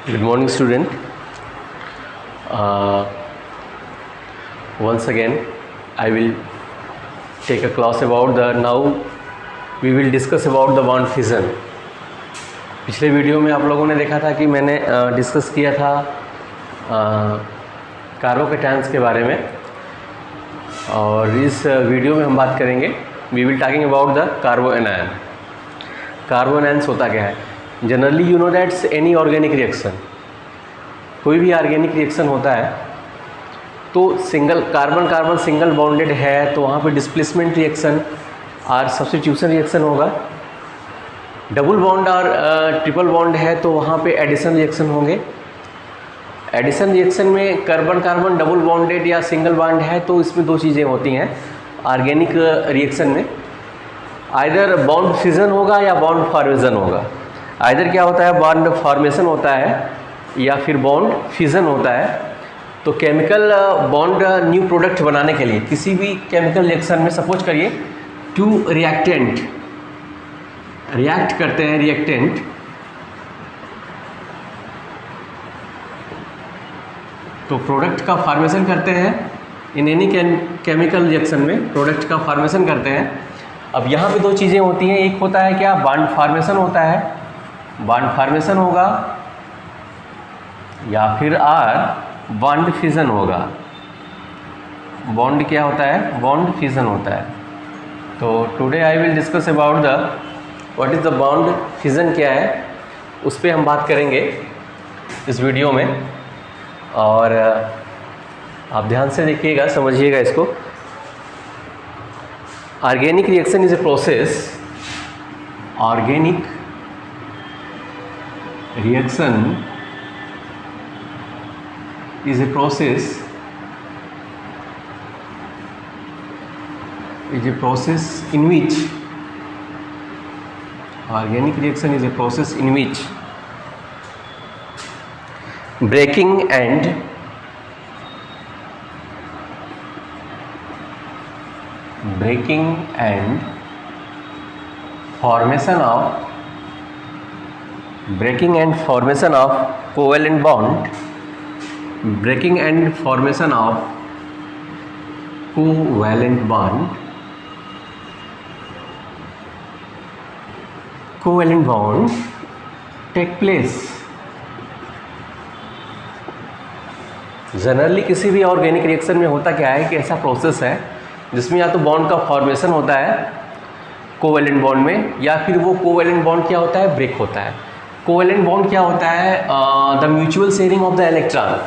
Good morning, student. Once again, I will take a class about now we will discuss about the bond fission. पिछले video में आप लोगों ने देखा था कि मैंने डिस्कस किया था कार्बोकेटायंस के बारे में, और इस वीडियो में हम बात करेंगे we will talking about the carboanion. Carboanions होता क्या है? Generally you know that's any organic reaction. कोई भी ऑर्गेनिक रिएक्शन होता है तो सिंगल कार्बन सिंगल बॉन्डेड है तो वहाँ पे डिस्प्लेसमेंट रिएक्शन और सब्स्टिट्यूशन रिएक्शन होगा. डबल बॉन्ड और ट्रिपल बॉन्ड है तो वहाँ पे एडिशन रिएक्शन होंगे. एडिशन रिएक्शन में कार्बन डबल बॉन्डेड या सिंगल बॉन्ड है तो इसमें दो चीज़ें होती हैं ऑर्गेनिक रिएक्शन में. आइदर बॉन्ड फिजन होगा या बॉन्ड फॉर्मेशन होगा. आइदर क्या होता है, बॉन्ड फॉर्मेशन होता है या फिर बॉन्ड फिजन होता है. तो केमिकल बॉन्ड न्यू प्रोडक्ट बनाने के लिए किसी भी केमिकल रिएक्शन में सपोज करिए टू रिएक्टेंट रिएक्ट करते हैं, रिएक्टेंट तो प्रोडक्ट का फॉर्मेशन करते हैं. इन एनी केमिकल रिएक्शन में प्रोडक्ट का फॉर्मेशन करते हैं. अब यहाँ पे दो चीज़ें होती हैं. एक होता है क्या, बॉन्ड फॉर्मेशन होता है, बॉन्ड फॉर्मेशन होगा, या फिर बॉन्ड फिजन होगा. बॉन्ड क्या होता है, बॉन्ड फिजन होता है. तो today I will discuss about the what is the bond fission क्या है, उस पर हम बात करेंगे इस वीडियो में. और आप ध्यान से देखिएगा, समझिएगा इसको. Organic reaction is a process. Organic reaction is a process in which organic reaction is a process in which breaking and formation of covalent bond. Breaking and formation of covalent bond take place. Generally किसी भी organic reaction में होता क्या है कि ऐसा process है जिसमें या तो बॉन्ड का फॉर्मेशन होता है कोवेलेंट बॉन्ड में, या फिर वो कोवेलेंट बॉन्ड क्या होता है, ब्रेक होता है. कोवेलेंट बॉन्ड क्या होता है, the mutual sharing of the electron.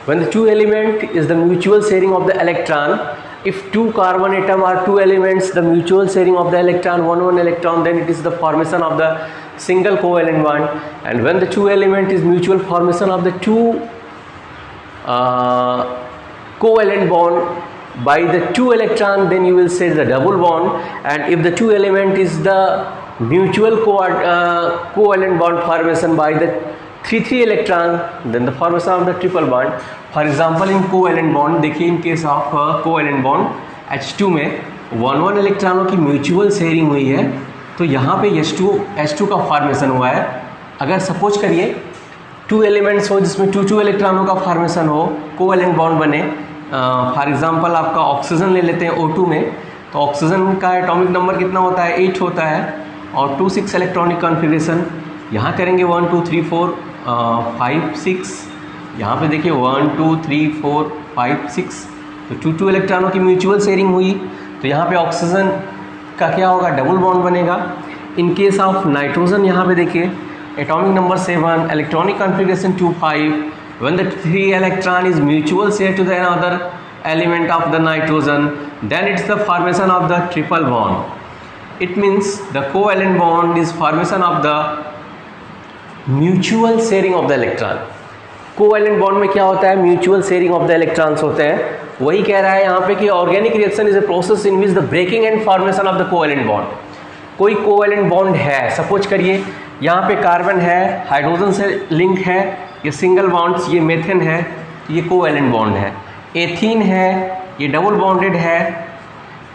When the two element is the mutual sharing of the electron, if two carbon atom or two elements the mutual sharing of the electron, one electron, then it is the formation of the single covalent bond. And when the two element is mutual formation of the two covalent bond by the two electron, then you will say the double bond. And if the two element is the mutual covalent bond formation by the 3 electron, then the formation of the triple bond. For example, in covalent bond देखिए, in case of covalent bond H2 में 1 इलेक्ट्रॉनों की mutual sharing हुई है तो यहाँ पे H2 का फॉर्मेशन हुआ है. अगर सपोज करिए 2 एलिमेंट्स हो जिसमें 2 इलेक्ट्रॉनों का फॉर्मेशन हो, कोवेलेंट बॉन्ड बने. फॉर एग्जांपल आपका ऑक्सीजन ले लेते हैं O2 में, तो ऑक्सीजन का एटॉमिक नंबर कितना होता है, 8 होता है, और 2 इलेक्ट्रॉनिक कॉन्फ़िगरेशन. यहाँ करेंगे 1 2 3 4 5 6. यहाँ पे देखिए 1 2 3 4 5 6, तो 2 इलेक्ट्रॉनों की म्यूचुअल शेयरिंग हुई. तो यहाँ पे ऑक्सीजन का क्या होगा, डबल बॉन्ड बनेगा. इन केस ऑफ नाइट्रोजन यहाँ पे देखिए atomic number 7, electronic configuration 2 5. When the 3 electron is mutual share to the another element of the nitrogen, then it's the formation of the triple bond. It means the covalent bond is formation of the mutual sharing of the electron. Covalent bond में क्या होता है, mutual sharing of the electrons होते हैं. वही कह रहा है यहाँ पे कि organic reaction is a process in which the breaking and formation of the covalent bond. कोई कोवेलेंट बॉन्ड है, सपोज करिए यहाँ पे कार्बन है, हाइड्रोजन से लिंक है, ये सिंगल बॉन्ड्स, ये मेथेन है, ये कोवेलेंट बॉन्ड है. एथीन है, ये डबल बॉन्डेड है,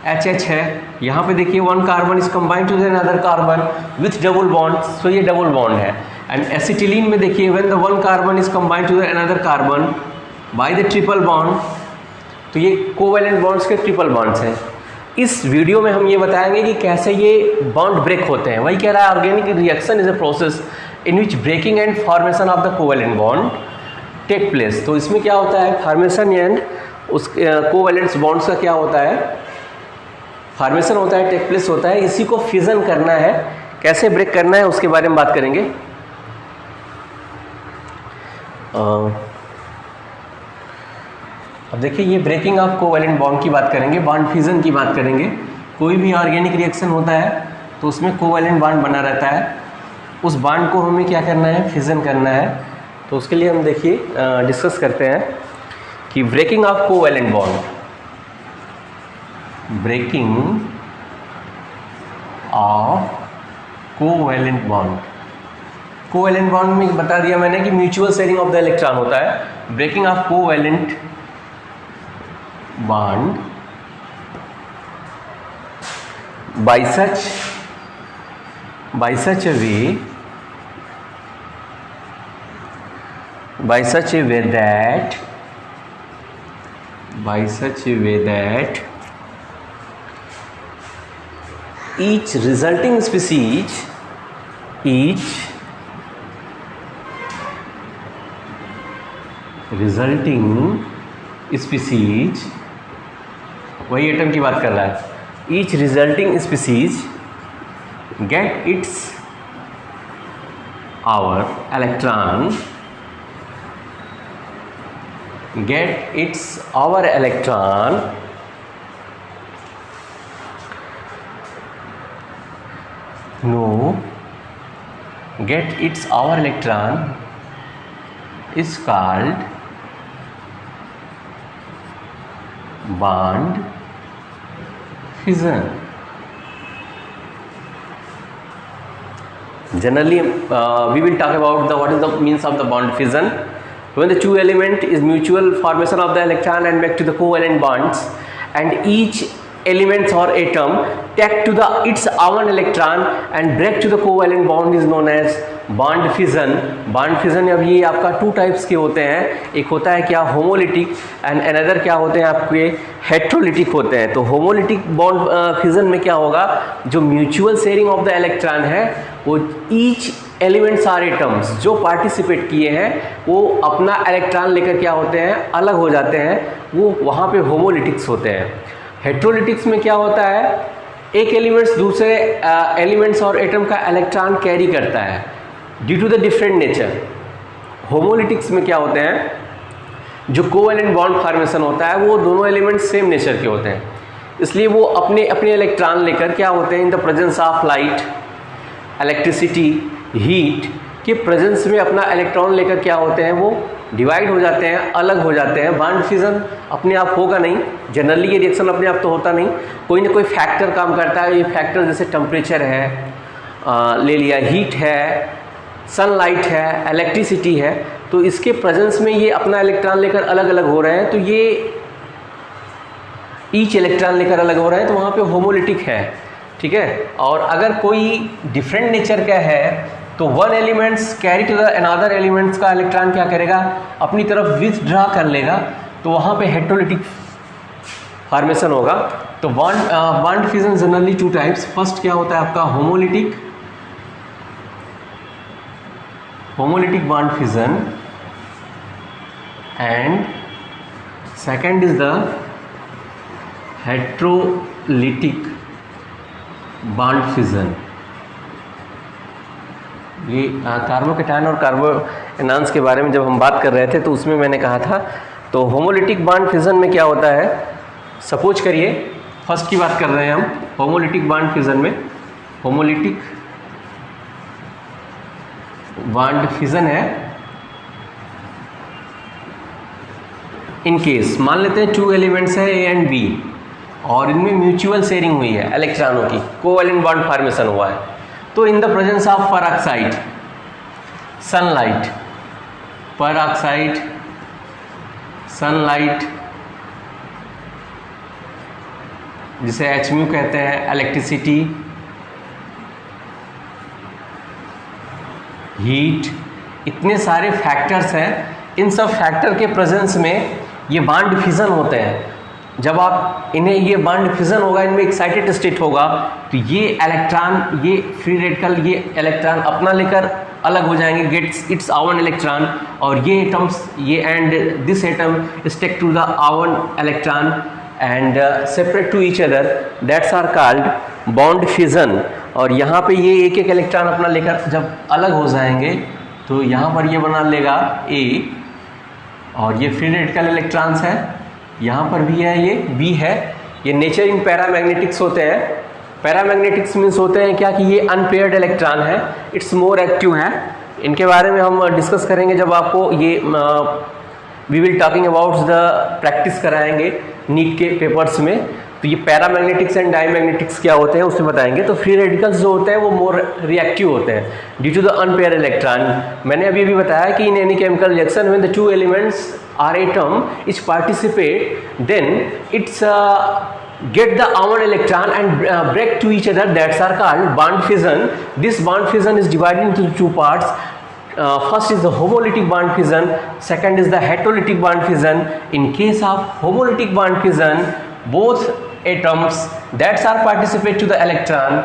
HH है. यहाँ पे देखिए 1 carbon is combined to another carbon with double bond, so ये डबल बॉन्ड है. एंड एसिटिलीन में देखिए when the one carbon is combined to the another carbon by the triple bond, तो ये कोवैलेंट बॉन्ड्स के ट्रिपल बॉन्ड्स हैं। इस video में हम ये बताएंगे कि कैसे ये बॉन्ड ब्रेक होते हैं। वही कह रहा है organic reaction is a process in which breaking and formation of the covalent bond take place. तो इसमें क्या होता है, फॉर्मेशन एंड उस कोवैलेंट बॉन्ड्स का क्या होता है, फॉर्मेशन होता है, टेक प्लेस होता है। इसी को फिजन करना है, कैसे ब्रेक करना है उसके बारे में बात करेंगे। अब देखिए ये ब्रेकिंग ऑफ कोवैलेंट बॉन्ड की बात करेंगे, बॉन्ड फिजन की बात करेंगे। कोई भी ऑर्गेनिक रिएक्शन होता है तो उसमें कोवैलेंट बॉन्ड बना रहता है, उस बॉन्ड को हमें क्या करना है, फिजन करना है। तो उसके लिए हम देखिए डिस्कस करते हैं कि breaking of covalent bond, breaking of covalent bond. Covalent bond में बता दिया मैंने कि mutual sharing of the electron होता है। Breaking of covalent bond by such a way that each resulting species वही एटम की बात कर रहा है, each resulting species get its our electron is called bond fission. Generally we will talk about what is the means of the bond fission. When the two element is mutual formation of the electron and back to the covalent bonds, and each elements or atom take to the its own electron and break to the covalent bond is known as bond fission. Bond fission अब ये आपका two types के होते हैं, एक होता है क्या होमोलिटिक एंड अनदर क्या होते हैं आपके हेट्रोलिटिक होते हैं। तो होमोलिटिक बॉन्ड फिजन में क्या होगा, जो mutual sharing of the electron है वो ईच एलिमेंट्स आर एटम्स जो पार्टिसिपेट किए हैं वो अपना इलेक्ट्रॉन लेकर क्या होते हैं, अलग हो जाते हैं, वो वहाँ पे होमोलिटिक्स होते हैं। हेट्रोलिटिक्स में क्या होता है, एक एलिमेंट्स दूसरे एलिमेंट्स और एटम का इलेक्ट्रॉन कैरी करता है due to the different nature. Homolytics में क्या होते हैं, जो कोवैलेंट बॉन्ड फॉर्मेशन होता है वो दोनों एलिमेंट सेम नेचर के होते हैं, इसलिए वो अपने अपने इलेक्ट्रॉन लेकर क्या होते हैं, in the presence of light, electricity, heat के प्रेजेंस में अपना इलेक्ट्रॉन लेकर क्या होते हैं, वो डिवाइड हो जाते हैं, अलग हो जाते हैं। बॉन्ड फिजन अपने आप होगा नहीं, जनरली ये रिएक्शन अपने आप तो होता नहीं, कोई ना कोई फैक्टर काम करता है। ये फैक्टर जैसे टेम्परेचर है, ले लिया हीट है, सनलाइट है, इलेक्ट्रिसिटी है, तो इसके प्रेजेंस में ये अपना इलेक्ट्रॉन लेकर अलग अलग हो रहे हैं, तो ये ईच इलेक्ट्रॉन लेकर अलग हो रहे हैं, तो वहाँ पे होमोलिटिक है, ठीक है। और अगर कोई डिफरेंट नेचर का है तो one elements carry to the another elements का इलेक्ट्रॉन क्या करेगा, अपनी तरफ विथड्रॉ कर लेगा, तो वहाँ पे हेट्रोलिटिक फॉर्मेशन होगा। तो bond fission generally two types, first क्या होता है आपका homolytic bond fission and second is the heterolytic bond fission. ये कार्बोकेटायन और कार्बोएनॉन्स के बारे में जब हम बात कर रहे थे तो उसमें मैंने कहा था, तो होमोलिटिक बॉन्ड फिजन में क्या होता है, सपोज करिए फर्स्ट की बात कर रहे हैं हम, होमोलिटिक बॉन्ड फिजन में होमोलिटिक बॉन्ड फिजन है। इन केस मान लेते हैं टू एलिमेंट्स है ए एंड बी और इनमें म्यूचुअल शेयरिंग हुई है इलेक्ट्रॉनों की, कोवैलेंट बॉन्ड फॉर्मेशन हुआ है, तो in the presence of peroxide, sunlight जिसे HMU कहते हैं, इलेक्ट्रिसिटी, हीट, इतने सारे फैक्टर्स हैं। इन सब फैक्टर के प्रेजेंस में ये बॉन्ड डिफ्यूजन होते हैं। जब आप इन्हें ये बॉन्ड डिफ्यूजन होगा, इनमें एक्साइटेड स्टेट होगा, तो ये इलेक्ट्रॉन, ये फ्री रेडिकल, ये इलेक्ट्रॉन अपना लेकर अलग हो जाएंगे, गेट्स इट्स आवन इलेक्ट्रॉन, और ये एटम्स, ये and this atom stick to the own electron and separate to each other, that's are called bond diffusion. और यहाँ पे ये एक एक इलेक्ट्रॉन अपना लेकर जब अलग हो जाएंगे तो यहाँ पर ये बना लेगा A, और ये फ्री रेडिकल इलेक्ट्रॉन्स है, यहाँ पर भी है, ये B है। ये नेचर इन पैरामैग्नेटिक्स होते हैं। पैरामैग्नेटिक्स मीन्स होते हैं क्या कि ये अनपेयर्ड इलेक्ट्रॉन है, इट्स मोर एक्टिव है। इनके बारे में हम डिस्कस करेंगे जब आपको ये we will talking about the practice कराएंगे नीट के पेपर्स में। तो ये पैरामैग्नेटिक्स एंड डायमैग्नेटिक्स क्या होते हैं उसमें बताएंगे। तो फ्री रेडिकल्स जो होते हैं वो मोर रिएक्टिव होते हैं due to the unpair electron. मैंने अभी भी बताया कि in any chemical reaction when the two elements are atom each participate, then it's get the ion electron and break to each other, that's are called bond fission. This bond fission is divided into two parts. First is the homolytic bond fission, second is the heterolytic bond fission. In case of homolytic bond fission, both atoms that are participate to the electron,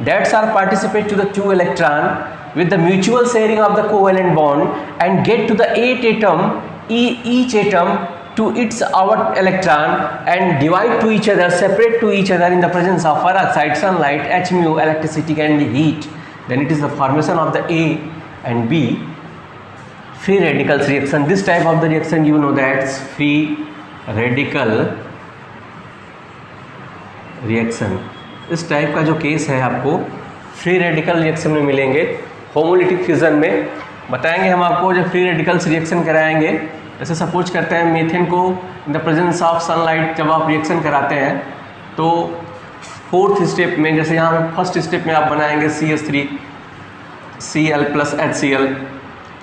that are participate to the two electron with the mutual sharing of the covalent bond and get to the 8 atom, each atom to its outer electron and divide to each other, separate to each other in the presence of peroxide, sunlight, H mu, electricity and heat. Then it is the formation of the A and B free radicals reaction. This type of the reaction you know that's free radical reaction. इस type का जो case है आपको free radical reaction में मिलेंगे। Homolytic fusion में बताएंगे हम आपको, जब फ्री रेडिकल्स रिएक्शन कराएंगे, जैसे सपोज करते हैं मीथेन को in the presence of sunlight जब आप रिएक्शन कराते हैं तो फोर्थ स्टेप में, जैसे यहाँ पे फर्स्ट स्टेप में आप बनाएंगे CH3 Cl + HCl,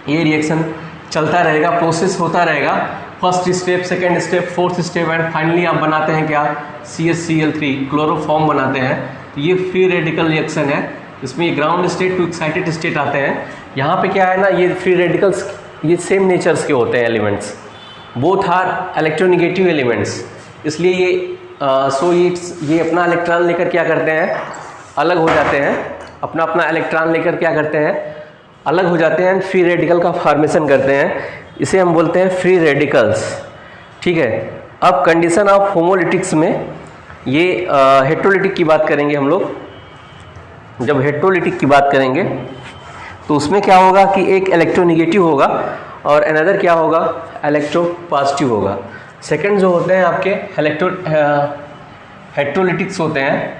ये रिएक्शन चलता रहेगा, प्रोसेस होता रहेगा। First step, second step, fourth step and finally आप बनाते हैं क्या, CHCl3 क्लोरोफॉर्म बनाते हैं। तो ये फ्री रेडिकल रिएक्शन है, इसमें ये ground state to excited state आते हैं। यहाँ पे क्या है ना, ये फ्री रेडिकल्स ये सेम नेचर्स के होते हैं elements, both are electronegative elements, इसलिए ये अपना इलेक्ट्रॉन लेकर क्या करते हैं, अलग हो जाते हैं, अपना अपना इलेक्ट्रॉन लेकर क्या करते हैं, अलग हो जाते हैं, फ्री रेडिकल का फॉर्मेशन करते हैं। इसे हम बोलते हैं फ्री रेडिकल्स। ठीक है, अब कंडीशन ऑफ होमोलिटिक्स में ये हेट्रोलिटिक की बात करेंगे हम लोग। जब हेट्रोलिटिक की बात करेंगे तो उसमें क्या होगा कि एक इलेक्ट्रोनेगेटिव होगा और अनदर क्या होगा, इलेक्ट्रो पॉजिटिव होगा। सेकंड जो होते हैं आपके हेट्रोलिटिक्स होते हैं,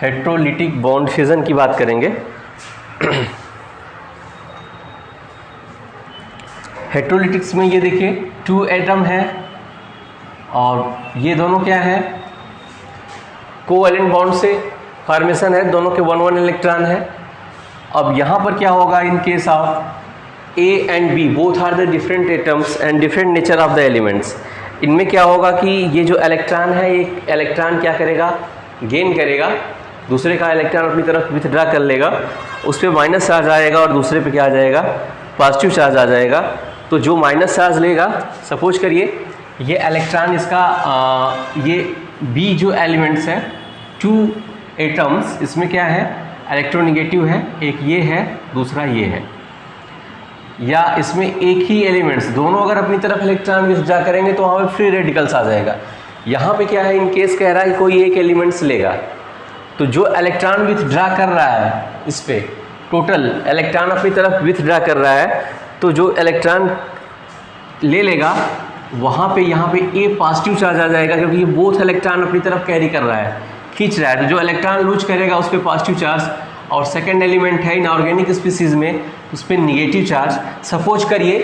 हेट्रोलिटिक बॉन्ड फ्यूजन की बात करेंगे। हेट्रोलिटिक्स में ये देखिए 2 एटम है और ये दोनों क्या है, कोवैलेंट बॉन्ड से फॉर्मेशन है, दोनों के 1-1 इलेक्ट्रॉन है। अब यहाँ पर क्या होगा, in case of A and B both are the different atoms and different nature of the elements. इनमें क्या होगा कि ये जो इलेक्ट्रॉन है, एक इलेक्ट्रॉन क्या करेगा, गेन करेगा, दूसरे का इलेक्ट्रॉन अपनी तरफ विथड्रा कर लेगा, उस पर माइनस चार्ज आएगा और दूसरे पे क्या आ जाएगा, पॉजिटिव चार्ज आ जाएगा। तो जो माइनस चार्ज लेगा, सपोज करिए ये इलेक्ट्रॉन इसका ये B जो एलिमेंट्स है 2 एटम्स, इसमें क्या है, इलेक्ट्रोनेगेटिव है, एक ये है, दूसरा ये है, या इसमें एक ही एलिमेंट्स दोनों अगर अपनी तरफ इलेक्ट्रॉन विथड्रा करेंगे तो वहाँ पे फ्री रेडिकल्स आ जाएगा। यहाँ पे क्या है, इन केस कह रहा है कि कोई एक एलिमेंट्स लेगा, तो जो इलेक्ट्रॉन विथड्रा कर रहा है, इस पे टोटल इलेक्ट्रॉन अपनी तरफ विथड्रा कर रहा है, तो जो इलेक्ट्रॉन ले लेगा वहाँ पे यहाँ पे ए पॉजिटिव चार्ज आ जाएगा, क्योंकि ये बोथ इलेक्ट्रॉन अपनी तरफ कैरी कर रहा है, खींच रहा है। तो जो इलेक्ट्रॉन लूज करेगा उस पर पॉजिटिव चार्ज, और सेकंड एलिमेंट है इनऑर्गेनिक स्पीसीज में उस पर निगेटिव चार्ज। सपोज करिए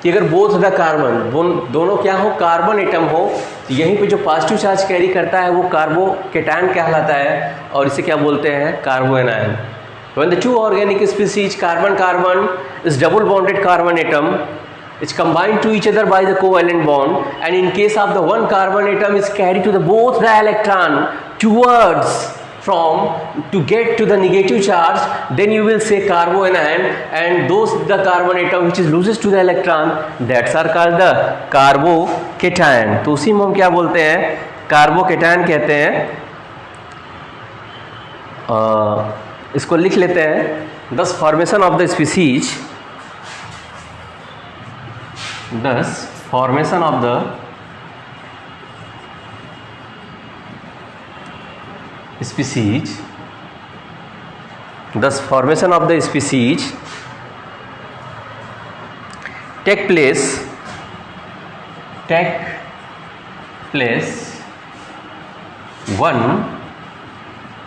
कि अगर बोथ द कार्बन दोनों क्या हो, कार्बन एटम हो, तो यहीं पे जो पॉजिटिव चार्ज कैरी करता है वो कार्बोकेटायन कहलाता है, और इसे क्या बोलते हैं, कार्बोएनायन। When the two organic species carbon is double bonded carbon atom, it's combined to each other by the covalent bond, and in case of the one carbon atom is carried to the both the electron towards from to get to the negative charge, then you will say carboanion, and those the carbon atom which is loses to the electron, that's are called the carbocation. तो उसी में हम क्या बोलते हैं, carbocation कहते हैं. इसको लिख लेते हैं. Thus formation of the species, thus formation of the species, thus formation of the species take place one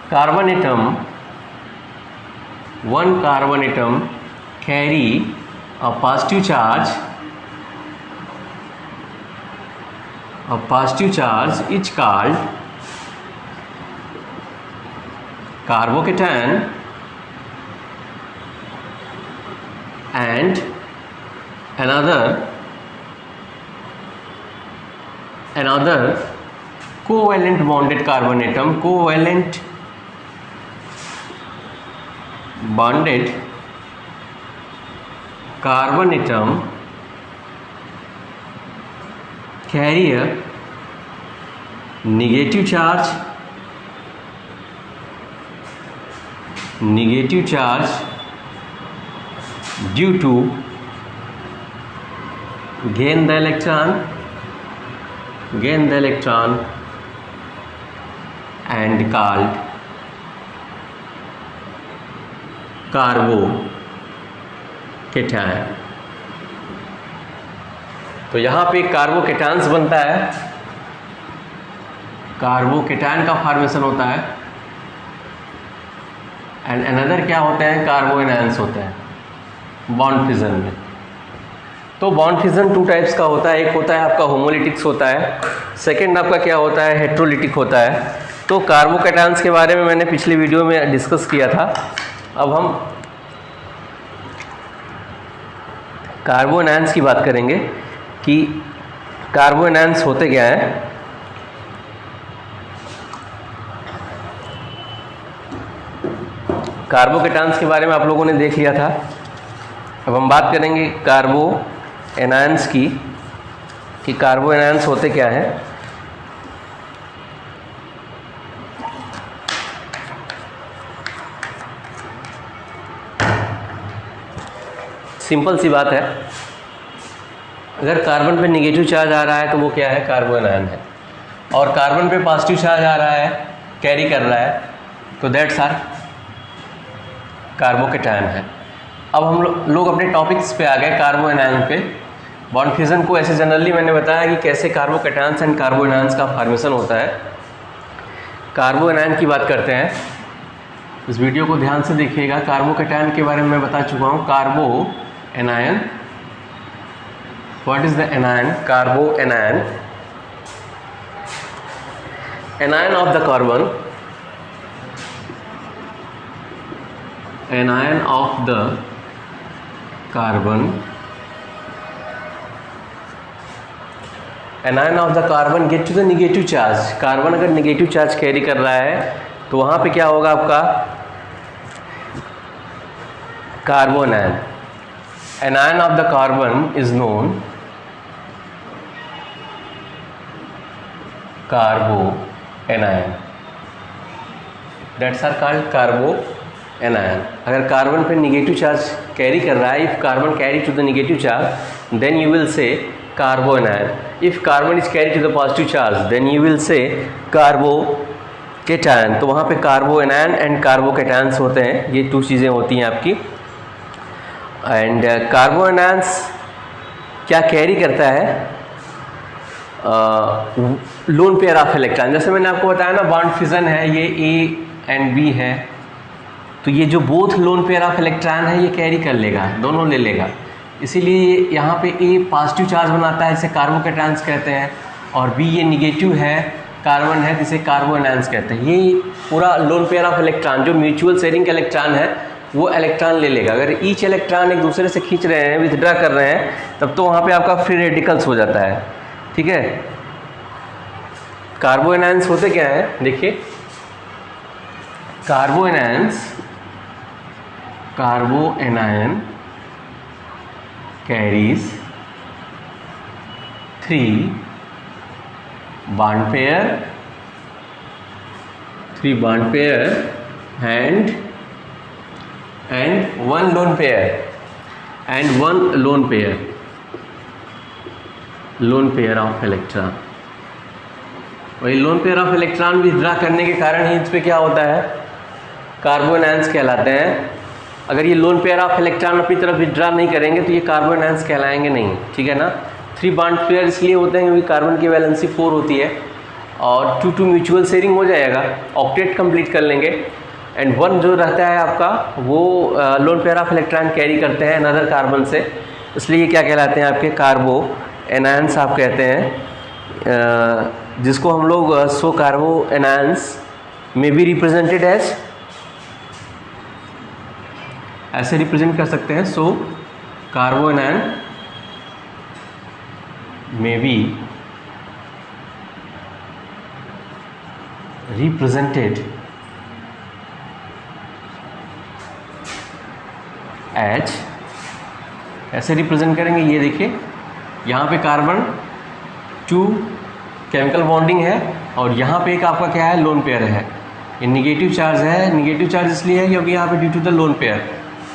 carbon atom carry a positive charge is called carbocation, and another covalent bonded carbon atom, covalent bonded carbon atom carry a negative charge due to gain the electron and called carbocation. तो यहाँ पे कार्बोकेटायंस बनता है, carbocation का formation होता है, and another क्या होते हैं, कार्बोएनायंस होते हैं बॉन्ड फिजन में. तो बॉन्ड फिजन टू टाइप्स का होता है. एक होता है आपका होमोलिटिक्स होता है, सेकंड आपका क्या होता है, हेट्रोलिटिक होता है. तो कार्बोकेटायंस के बारे में मैंने पिछली वीडियो में डिस्कस किया था. अब हम कार्बोएनायंस की बात करेंगे कि कार्बोएनायंस होते क्या हैं. कार्बोकेटायंस के बारे में आप लोगों ने देख लिया था. अब हम बात करेंगे कार्बोएनायंस की कि कार्बोएनायंस होते क्या हैं. सिंपल सी बात है, अगर कार्बन पे नेगेटिव चार्ज आ रहा है तो वो क्या है, कार्बोएनायन है. और कार्बन पे पॉजिटिव चार्ज आ रहा है, कैरी कर रहा है, तो दैट्स आर कार्बोकेटायन है. अब हम लोग अपने टॉपिक्स पे आ गए, कार्बोएनायन पे. बॉन्ड फ्यूजन को ऐसे जनरली मैंने बताया कि कैसे कार्बोकेटायंस एंड कार्बोएनायंस का फॉर्मेशन होता है. कार्बोएनायन की बात करते हैं. इस वीडियो को ध्यान से देखिएगा. कार्बोकेटायन के बारे में मैं बता चुका हूँ. कार्बोएनायन, what is the anion? कार्बोएनायन, anion of the carbon, anion of the carbon, anion of the carbon get to the negative charge. Carbon अगर नेगेटिव चार्ज कैरी कर रहा है तो वहाँ पे क्या होगा आपका, कार्बोनायन. anion of the carbon is known कार्बोएनायन. That's are called कार्बोएनायन. अगर कार्बन पे नेगेटिव चार्ज कैरी कर रहा है, if carbon carry to the negative charge, then you will say carbanion. If carbon is carry to the positive charge, then you will say carbocation. तो वहाँ पे कार्बोएनायन and कार्बोकेटायंस होते हैं. ये दो चीज़ें होती हैं आपकी. एंड कार्बोएनायंस क्या कैरी करता है, लोन पेयर ऑफ इलेक्ट्रॉन. जैसे मैंने आपको बताया ना, बॉन्ड फिजन है, ये ए एंड बी है, तो ये जो both loan pair of electron है ये कैरी कर लेगा, दोनों ले लेगा. इसीलिए यहाँ पे ए पॉजिटिव चार्ज बनाता है, इसे कार्बोकेटायंस कहते हैं, और बी ये निगेटिव है, कार्बन है, जिसे कार्बोएनायंस कहते हैं. ये पूरा लोन पेयर ऑफ इलेक्ट्रॉन, जो म्यूचुअल शेयरिंग का इलेक्ट्रॉन है, वो इलेक्ट्रॉन ले लेगा. अगर ईच इलेक्ट्रॉन एक दूसरे से खींच रहे हैं, विथड्रा कर रहे हैं, तब तो वहाँ पे आपका फ्री रेडिकल्स हो जाता है. ठीक है. कार्बोएनायंस होते क्या हैं, देखिए. कार्बोएनायंस कार्बोएनायन carries 3 bond pair and one lone pair of electron। वही loan pair of electron withdraw करने के कारण ही इस पे क्या होता है, कार्बोएनायंस कहलाते हैं। अगर ये लोन पेयर ऑफ इलेक्ट्रॉन अपनी तरफ विथड्रा नहीं करेंगे तो ये कार्बोएनायंस कहलाएंगे नहीं, ठीक है ना। 3 बॉन्ड पेयर इसलिए होते हैं क्योंकि कार्बन की वैलेंसी 4 होती है और 2 म्यूचुअल शेयरिंग हो जाएगा, ऑक्टेट कंप्लीट कर लेंगे। एंड 1 जो रहता है आपका वो loan pair of electron carry करते हैं अनदर कार्बन से, इसलिए ये क्या कहलाते हैं आपके कार्बोएनायंस आप कहते हैं, जिसको हम लोग सो कार्बोएनायंस में भी रिप्रेजेंटेड एज ऐसे रिप्रेजेंट कर सकते हैं। सो कार्बोएनायन में बी रिप्रेजेंटेड एच, ऐसे रिप्रेजेंट करेंगे, ये देखिए यहाँ पे कार्बन 2 केमिकल बॉन्डिंग है और यहाँ पे एक आपका क्या है, लोन पेयर है। ये निगेटिव चार्ज है, निगेटिव चार्ज इसलिए है क्योंकि यहाँ पे due to the lone pair,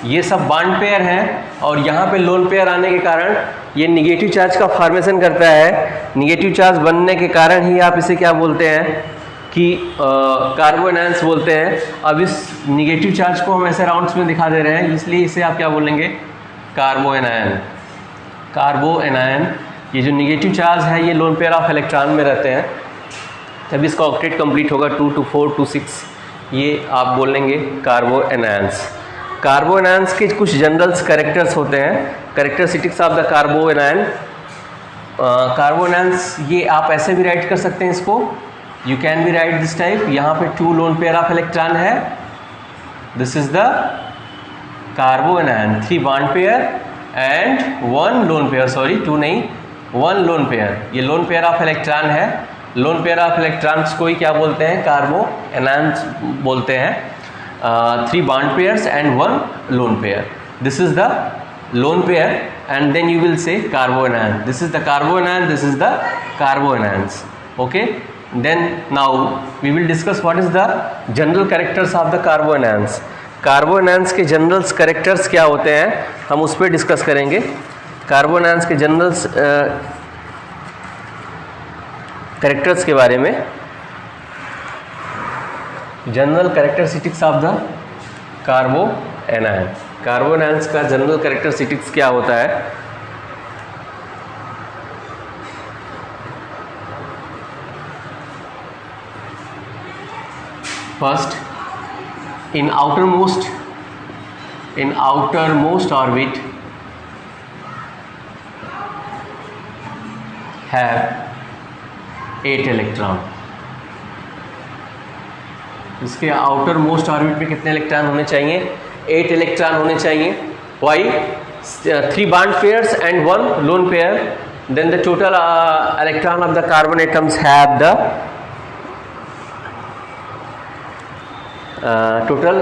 ये सब बॉन्ड पेयर हैं और यहाँ पे लोन पेयर आने के कारण ये निगेटिव चार्ज का फॉर्मेशन करता है। निगेटिव चार्ज बनने के कारण ही आप इसे क्या बोलते हैं कि कार्बोएनायंस बोलते हैं। अब इस निगेटिव चार्ज को हम ऐसे राउंड्स में दिखा दे रहे हैं, इसलिए इसे आप क्या बोलेंगे, कार्बोएनायन। कार्बोएनायन, ये जो निगेटिव चार्ज है ये लोन पेयर ऑफ इलेक्ट्रॉन में रहते हैं, तब इसका ऑक्टेट कंप्लीट होगा 2 to 4 to 6, ये आप बोलेंगे कार्बोएनायंस। कार्बोएनायंस के कुछ जनरल्स कैरेक्टर्स होते हैं, कैरेक्टरिस्टिक्स ऑफ द कार्बोएनायन। कार्बोएनायंस ये आप ऐसे भी राइट कर सकते हैं इसको, you can be right this type. यहाँ पे 2 लोन पेयर ऑफ इलेक्ट्रॉन है, this is the कार्बोएनायन, 3 bond pair and 1 lone pair, sorry 2 नहीं 1 लोन पेयर, ये लोन पेयर ऑफ इलेक्ट्रॉन है। लोन पेयर ऑफ इलेक्ट्रॉन्स को ही क्या बोलते हैं, कार्बोएनायंस बोलते हैं। 3 bond pairs and 1 lone pair, this is the lone pair and then you will say कार्बोएनायन, this is the कार्बोएनायन, this is the कार्बोएनायंस। okay, then now we will discuss what is the general characters of the कार्बोएनायंस। कार्बोएनायंस के generals characters क्या होते हैं हम उस पर discuss करेंगे। कार्बोएनायंस के generals characters के बारे में, general characteristics of the carboanion. Carboanions का जनरल कैरेक्टरिस्टिक्स क्या होता है, first, in outermost orbit have 8 electron. इसके आउटर मोस्ट ऑर्बिट में कितने इलेक्ट्रॉन होने चाहिए, 8 इलेक्ट्रॉन होने चाहिए। Why, 3 bond pairs and 1 lone pair, then the total electron of the carbon atoms have the total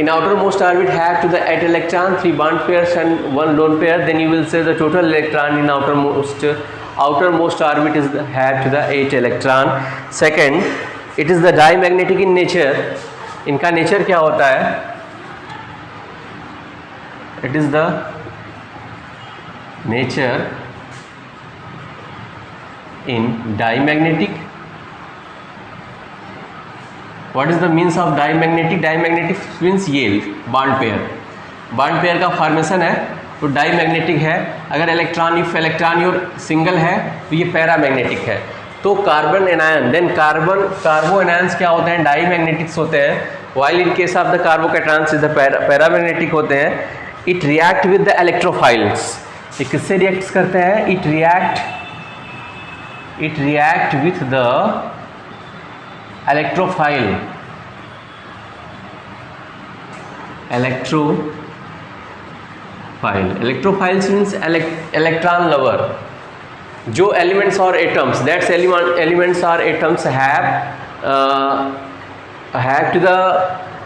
in outermost orbit have to the 8 electron, 3 bond pairs and 1 lone pair, then you will say the total electron in outermost orbit is have to the 8 electron। second, it is the diamagnetic in nature। इनका nature क्या होता है, it is the nature in diamagnetic। What is the means of diamagnetic? Diamagnetic means ये bond pair का formation है तो diamagnetic है। अगर इलेक्ट्रॉन योर सिंगल है तो ये पैरामैग्नेटिक है। तो carbon anion, then carbanions क्या होते हैं, डाईमैग्नेटिक्स होते हैं। While in case of the carbocations is the paramagnetic होते हैं। It react with the electrophiles. ये किससे रिएक्ट करते हैं, it react with the electrophile. Electrophiles means electron lover. जो एलिमेंट्स और एटम्स, दैट्स एलिमेंट्स और atoms have have to the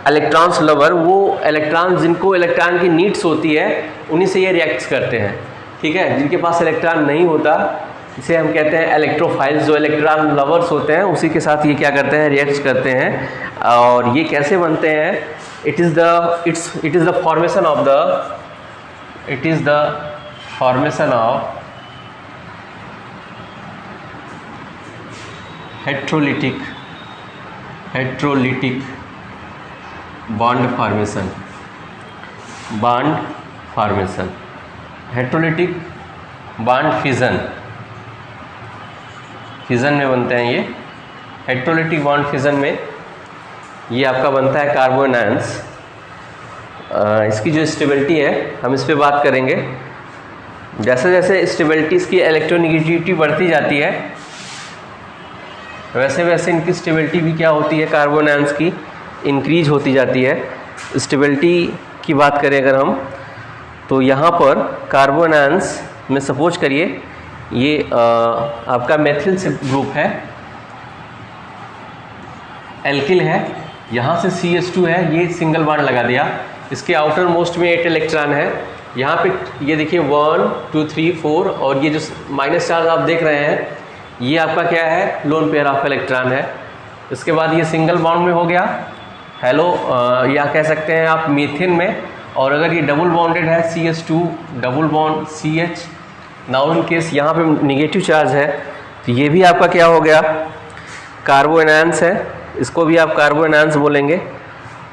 electrons lover, वो इलेक्ट्रॉन जिनको इलेक्ट्रॉन की नीड्स होती है उन्हीं से ये रिएक्ट करते हैं, ठीक है। जिनके पास इलेक्ट्रॉन नहीं होता इसे हम कहते हैं इलेक्ट्रोफाइल्स, जो इलेक्ट्रॉन लवर्स होते हैं उसी के साथ ये क्या करते हैं, रिएक्ट करते हैं। और ये कैसे बनते हैं, it is the formation of heterolytic bond formation, heterolytic bond fission में बनते हैं ये। हेट्रोलिटिक बॉन्ड फिज़न में ये आपका बनता है कार्बन आयंस। इसकी जो स्टेबिलिटी है हम इस पे बात करेंगे। जैसे जैसे स्टेबिलिटी इसकी इलेक्ट्रोनेगेटिविटी बढ़ती जाती है वैसे वैसे इनकी स्टेबिलिटी भी क्या होती है, कार्बन आयंस की इंक्रीज होती जाती है। स्टेबिलिटी की बात करें अगर हम, तो यहाँ पर कार्बन आयंस में सपोज करिए ये आपका मेथिल ग्रुप है, एल्किल है, यहाँ से CH2 है, ये सिंगल बॉन्ड लगा दिया, इसके आउटर मोस्ट में 8 इलेक्ट्रॉन है। यहाँ पे ये देखिए 1 2 3 4 और ये जो माइनस चार्ज आप देख रहे हैं ये आपका क्या है, लोन पेयर ऑफ इलेक्ट्रॉन है। इसके बाद ये सिंगल बॉन्ड में हो गया हेलो, या कह सकते हैं आप मीथेन में। और अगर ये डबल बॉन्डेड है CH2 double bond CH, now in case यहाँ पे निगेटिव चार्ज है तो ये भी आपका क्या हो गया, कार्बन आयंस है, इसको भी आप कार्बन आयंस बोलेंगे।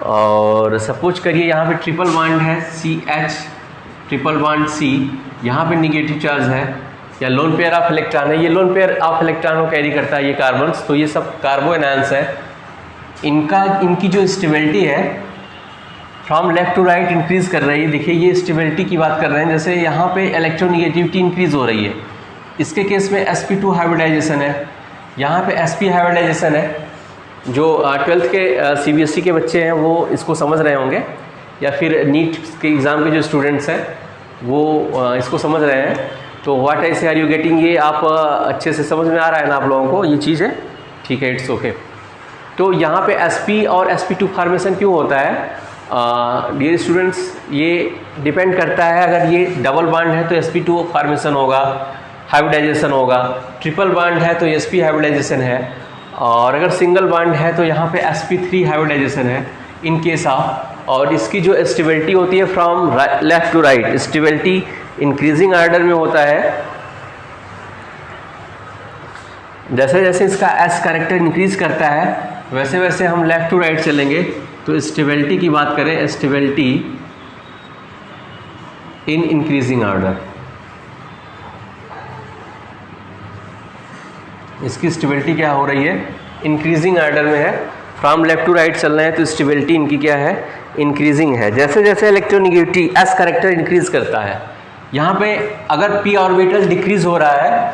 और सपोज करिए यहाँ पे ट्रिपल बॉन्ड है CH ट्रिपल बॉन्ड C, यहाँ पे निगेटिव चार्ज है या लोन पेयर ऑफ इलेक्ट्रॉन है, ये लोन पेयर ऑफ इलेक्ट्रॉन को कैरी करता है ये कार्बन्स, तो ये सब कार्बन आयंस है। इनकी जो स्टेबिलिटी है from left to right increase कर रही है। देखिए ये स्टेबिलिटी की बात कर रहे हैं, जैसे यहाँ पे इलेक्ट्रोनेगेटिविटी इंक्रीज हो रही है, इसके केस में sp2 हाइब्रिडाइजेशन है, यहाँ पे sp हाइब्रिडाइजेशन है। जो 12th के CBSE के बच्चे हैं वो इसको समझ रहे होंगे, या फिर नीट के एग्ज़ाम के जो स्टूडेंट्स हैं वो इसको समझ रहे हैं। तो व्हाट आई से आर यू गेटिंग, ये आप अच्छे से समझ में आ रहा है ना आप लोगों को ये चीज़ है, ठीक है, इट्स ओके। तो यहाँ पे sp और sp2 फॉर्मेशन क्यों होता है डियर स्टूडेंट्स, ये डिपेंड करता है। अगर ये डबल बॉन्ड है तो sp2 फॉर्मेशन होगा, हाइब्रिडाइजेशन होगा। ट्रिपल बॉन्ड है तो sp हाइब्रिडाइजेशन है, और अगर सिंगल बॉन्ड है तो यहाँ पे sp3 हाइब्रिडाइजेशन है इन केस ऑफ। और इसकी जो स्टेबिलिटी होती है from left to right, stability increasing order में होता है। जैसे जैसे इसका S कैरेक्टर इंक्रीज करता है वैसे वैसे हम लेफ्ट टू राइट चलेंगे। तो स्टेबिलिटी की बात करें, स्टेबिलिटी इन इंक्रीजिंग ऑर्डर, इसकी स्टेबिलिटी क्या हो रही है, इंक्रीजिंग ऑर्डर में है। फ्रॉम लेफ्ट टू राइट चल रहे हैं तो स्टेबिलिटी इनकी क्या है, इंक्रीजिंग है। जैसे जैसे इलेक्ट्रोनेगेटिविटी S कैरेक्टर इंक्रीज करता है, यहाँ पे अगर p ऑर्बिटल डिक्रीज हो रहा है,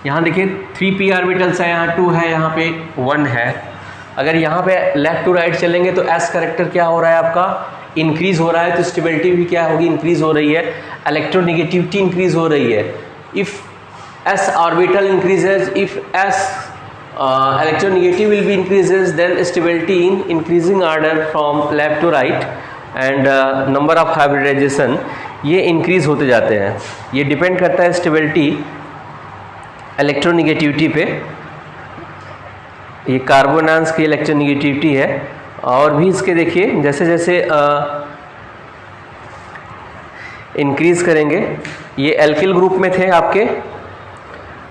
यहाँ देखिए 3 p ऑर्बिटल्स है, यहाँ 2 है, यहाँ पे 1 है। अगर यहाँ पे लेफ्ट टू राइट चलेंगे तो S कैरेक्टर क्या हो रहा है आपका, इंक्रीज हो रहा है, तो स्टेबिलिटी भी क्या होगी, इंक्रीज हो रही है। इलेक्ट्रोनेगेटिविटी इंक्रीज हो रही है। If S orbital increases, if S electronegative will be increases, then stability in increasing order from left to right and number of hybridization ये इंक्रीज होते जाते हैं। ये डिपेंड करता है स्टेबिलिटी इलेक्ट्रोनेगेटिविटी पे। ये कार्बन आयंस की इलेक्ट्रोनेगेटिविटी है। और भी इसके देखिए जैसे जैसे इंक्रीज करेंगे, ये एल्किल ग्रुप में थे आपके।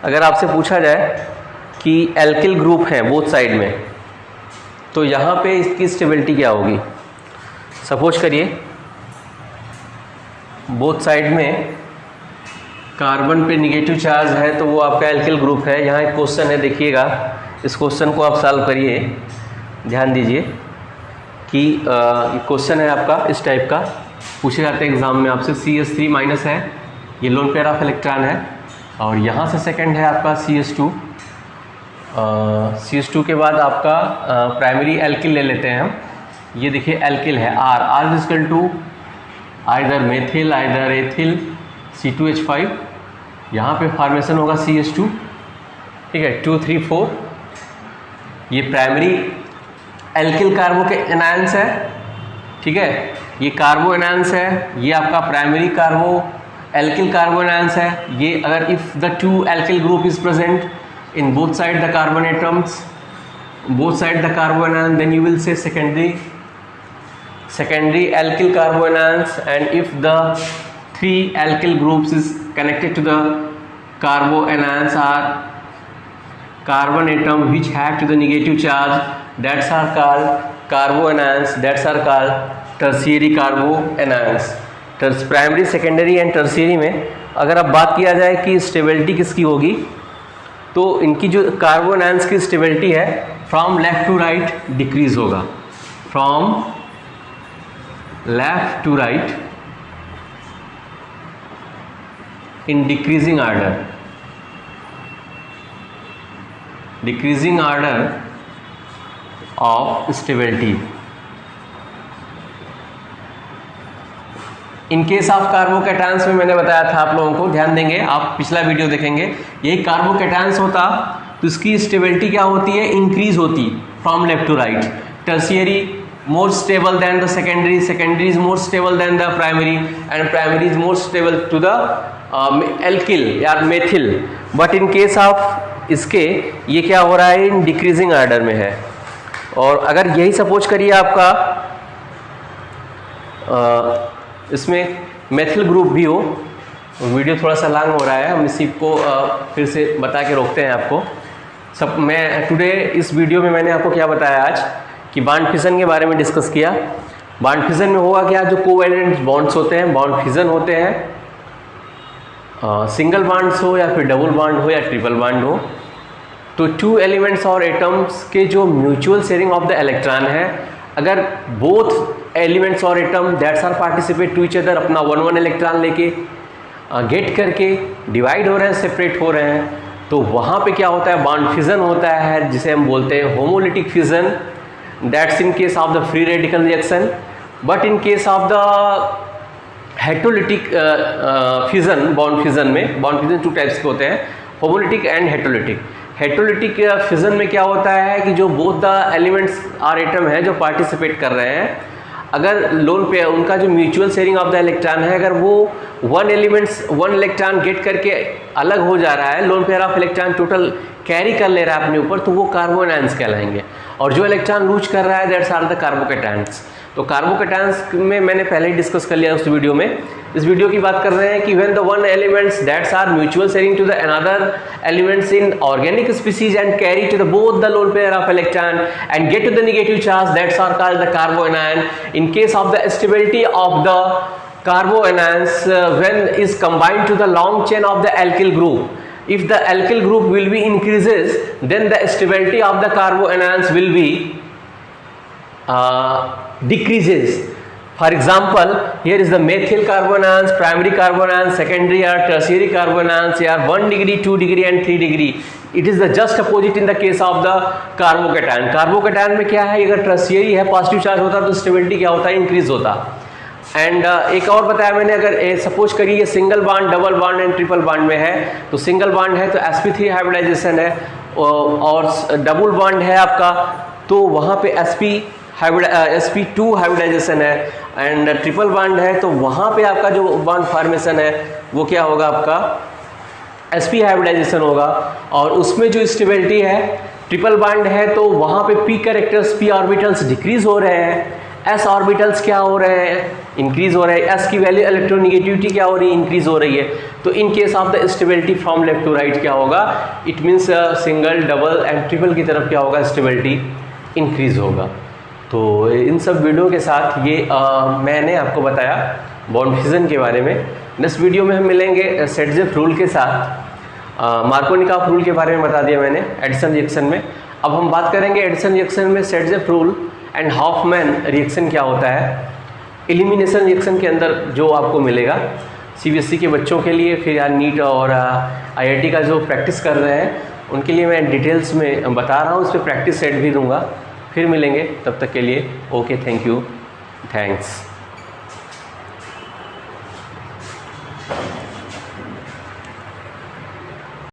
अगर आपसे पूछा जाए कि एल्किल ग्रुप है बोथ साइड में, तो यहाँ पे इसकी स्टेबिलिटी क्या होगी। सपोज करिए बोथ साइड में कार्बन पे निगेटिव चार्ज है तो वो आपका एल्किल ग्रुप है। यहाँ एक क्वेश्चन है, देखिएगा इस क्वेश्चन को आप सॉल्व करिए, ध्यान दीजिए कि क्वेश्चन है आपका इस टाइप का, पूछे जाते हैं एग्ज़ाम में आपसे। CH3 माइनस है, ये लोन पेयर ऑफ इलेक्ट्रॉन है, और यहाँ से सेकंड है आपका CH2। CH2 के बाद आपका प्राइमरी एल्किल ले लेते हैं हम। ये देखिए एल्किल है R equal to either methyl either ethyl C2H5। यहाँ पे फॉर्मेशन होगा CH2, ठीक है, 2 3 4। ये प्राइमरी एल्किल कार्बो के एनायंस है, ठीक है, ये कार्बो एनायंस है, ये आपका प्राइमरी कार्बो एल्किल कार्बो एनायंस है। ये अगर if the two alkyl group is present in both side the carbon atoms, both side the carboanion, then you will say secondary alkyl carboanions. And if the three alkyl groups is connected to the carboanions are carbon atom which have to the negative charge, that's are called carboanions, that's are called tertiary carboanions. Primary secondary and tertiary में अगर अब बात किया जाए कि stability किसकी होगी, तो इनकी जो कार्बोनायंस की स्टेबिलिटी है from left to right decrease होगा, from left to right in decreasing order of stability. In case of carbocations में मैंने बताया था आप लोगों को, ध्यान देंगे, आप पिछला वीडियो देखेंगे, यही कार्बोकैटायंस होता तो इसकी स्टेबिलिटी क्या होती है, इंक्रीज होती from left to right. Tertiary more stable than the secondary, secondary is more stable than the primary, and primary is more stable to the alkyl या methyl. But in case of इसके ये क्या हो रहा है, इन decreasing order में है। और अगर यही सपोज करिए आपका इसमें मेथिल ग्रुप भी हो, वीडियो थोड़ा सा लॉन्ग हो रहा है, हम इसी को फिर से बता के रोकते हैं आपको सब। मैं टुडे इस वीडियो में मैंने आपको क्या बताया आज कि बॉन्ड फिजन के बारे में डिस्कस किया। बॉन्ड फिजन में होगा क्या, जो कोवैलेंट बॉन्ड्स होते हैं, बॉन्ड फिजन होते हैं, सिंगल बॉन्ड्स हो या फिर डबल बॉन्ड हो या ट्रिपल बॉन्ड हो, तो टू एलिमेंट्स और एटम्स के जो mutual sharing of the electron है, अगर बोथ एलिमेंट्स और atom that's are participate to each other अपना 1-1 इलेक्ट्रॉन लेके गेट करके डिवाइड हो रहे हैं, सेपरेट हो रहे हैं, तो वहाँ पे क्या होता है, बॉन्ड फिजन होता है, जिसे हम बोलते हैं homolytic fission. That's in case of the free radical reaction. But in case of the heterolytic fission, bond fission में बॉन्ड फिजन 2 टाइप्स के होते हैं, homolytic and heterolytic. Heterolytic fission में क्या होता है कि जो बोथ द एलिमेंट्स और एटम है जो पार्टिसिपेट कर रहे हैं, अगर लोन पे उनका जो mutual sharing of the electron है, अगर वो 1 इलेक्ट्रॉन गेट करके अलग हो जा रहा है, loan pair of electron total carry कर ले रहा है अपने ऊपर, तो वो कार्बोनायंस कहलाएंगे। और जो इलेक्ट्रॉन लूज कर रहा है, दैट्स आर द कार्बोकैटायंस। तो कार्बोकैटायंस में मैंने पहले ही डिस्कस कर लिया उस वीडियो में। इस वीडियो की बात कर रहे हैं कि when the one elements that's are mutual sharing to the another elements in organic species and carry to the both the lone pair of electron and get to the negative charge, that's are called the carbanion. In case of the stability of the carbanions when is combined to the long chain of the alkyl group, if the alkyl group will be increases, then the stability of the carboanions will be decreases. For example, here is the methyl carboanions, primary carboanions, secondary or tertiary carboanions. They are 1 degree, 2 degree and 3 degree. It is the just opposite in the case of the carbocation. Carbocation में क्या है, अगर tertiary है, positive charge होता तो stability क्या होता है, इंक्रीज होता। एंड एक और बताया मैंने, अगर सपोज करिए ये single bond, double bond and triple bond में है, तो सिंगल बॉन्ड है तो sp3 हाइब्रिडाइजेशन है, और डबल बॉन्ड है आपका तो वहाँ पे sp2 हाइब्रिडाइजेशन है, एंड ट्रिपल बॉन्ड है तो वहाँ पे आपका जो बॉन्ड फॉर्मेशन है वो क्या होगा, आपका sp हाइब्रिडाइजेशन होगा। और उसमें जो स्टेबिलिटी है, ट्रिपल बॉन्ड है तो वहाँ पे p characters, p orbitals decrease हो रहे हैं, s ऑर्बिटल्स क्या हो रहे हैं, इंक्रीज हो रहे हैं, s की वैल्यू इलेक्ट्रोनिगेटिविटी क्या हो रही है, इंक्रीज हो रही है। तो in case of the stability from left to right क्या होगा, it means single, double and triple की तरफ क्या होगा, स्टेबिलिटी इंक्रीज होगा। तो इन सब वीडियो के साथ ये मैंने आपको बताया बॉन्ड फिजन के बारे में। नेक्स्ट वीडियो में हम मिलेंगे सेटजेफ रूल के साथ। मार्कोनिकॉफ रूल के बारे में बता दिया मैंने एडिशन रिएक्शन में। अब हम बात करेंगे एडिशन रिएक्शन में Saytzeff rule and Hofmann reaction क्या होता है। एलिमिनेशन रिएक्शन के अंदर जो आपको मिलेगा सीबीएसई के बच्चों के लिए, फिर यार नीट और आईआईटी का जो प्रैक्टिस कर रहे हैं उनके लिए मैं डिटेल्स में बता रहा हूँ, उस पर प्रैक्टिस सेट भी दूंगा। फिर मिलेंगे, तब तक के लिए ओके, थैंक यू, थैंक्स।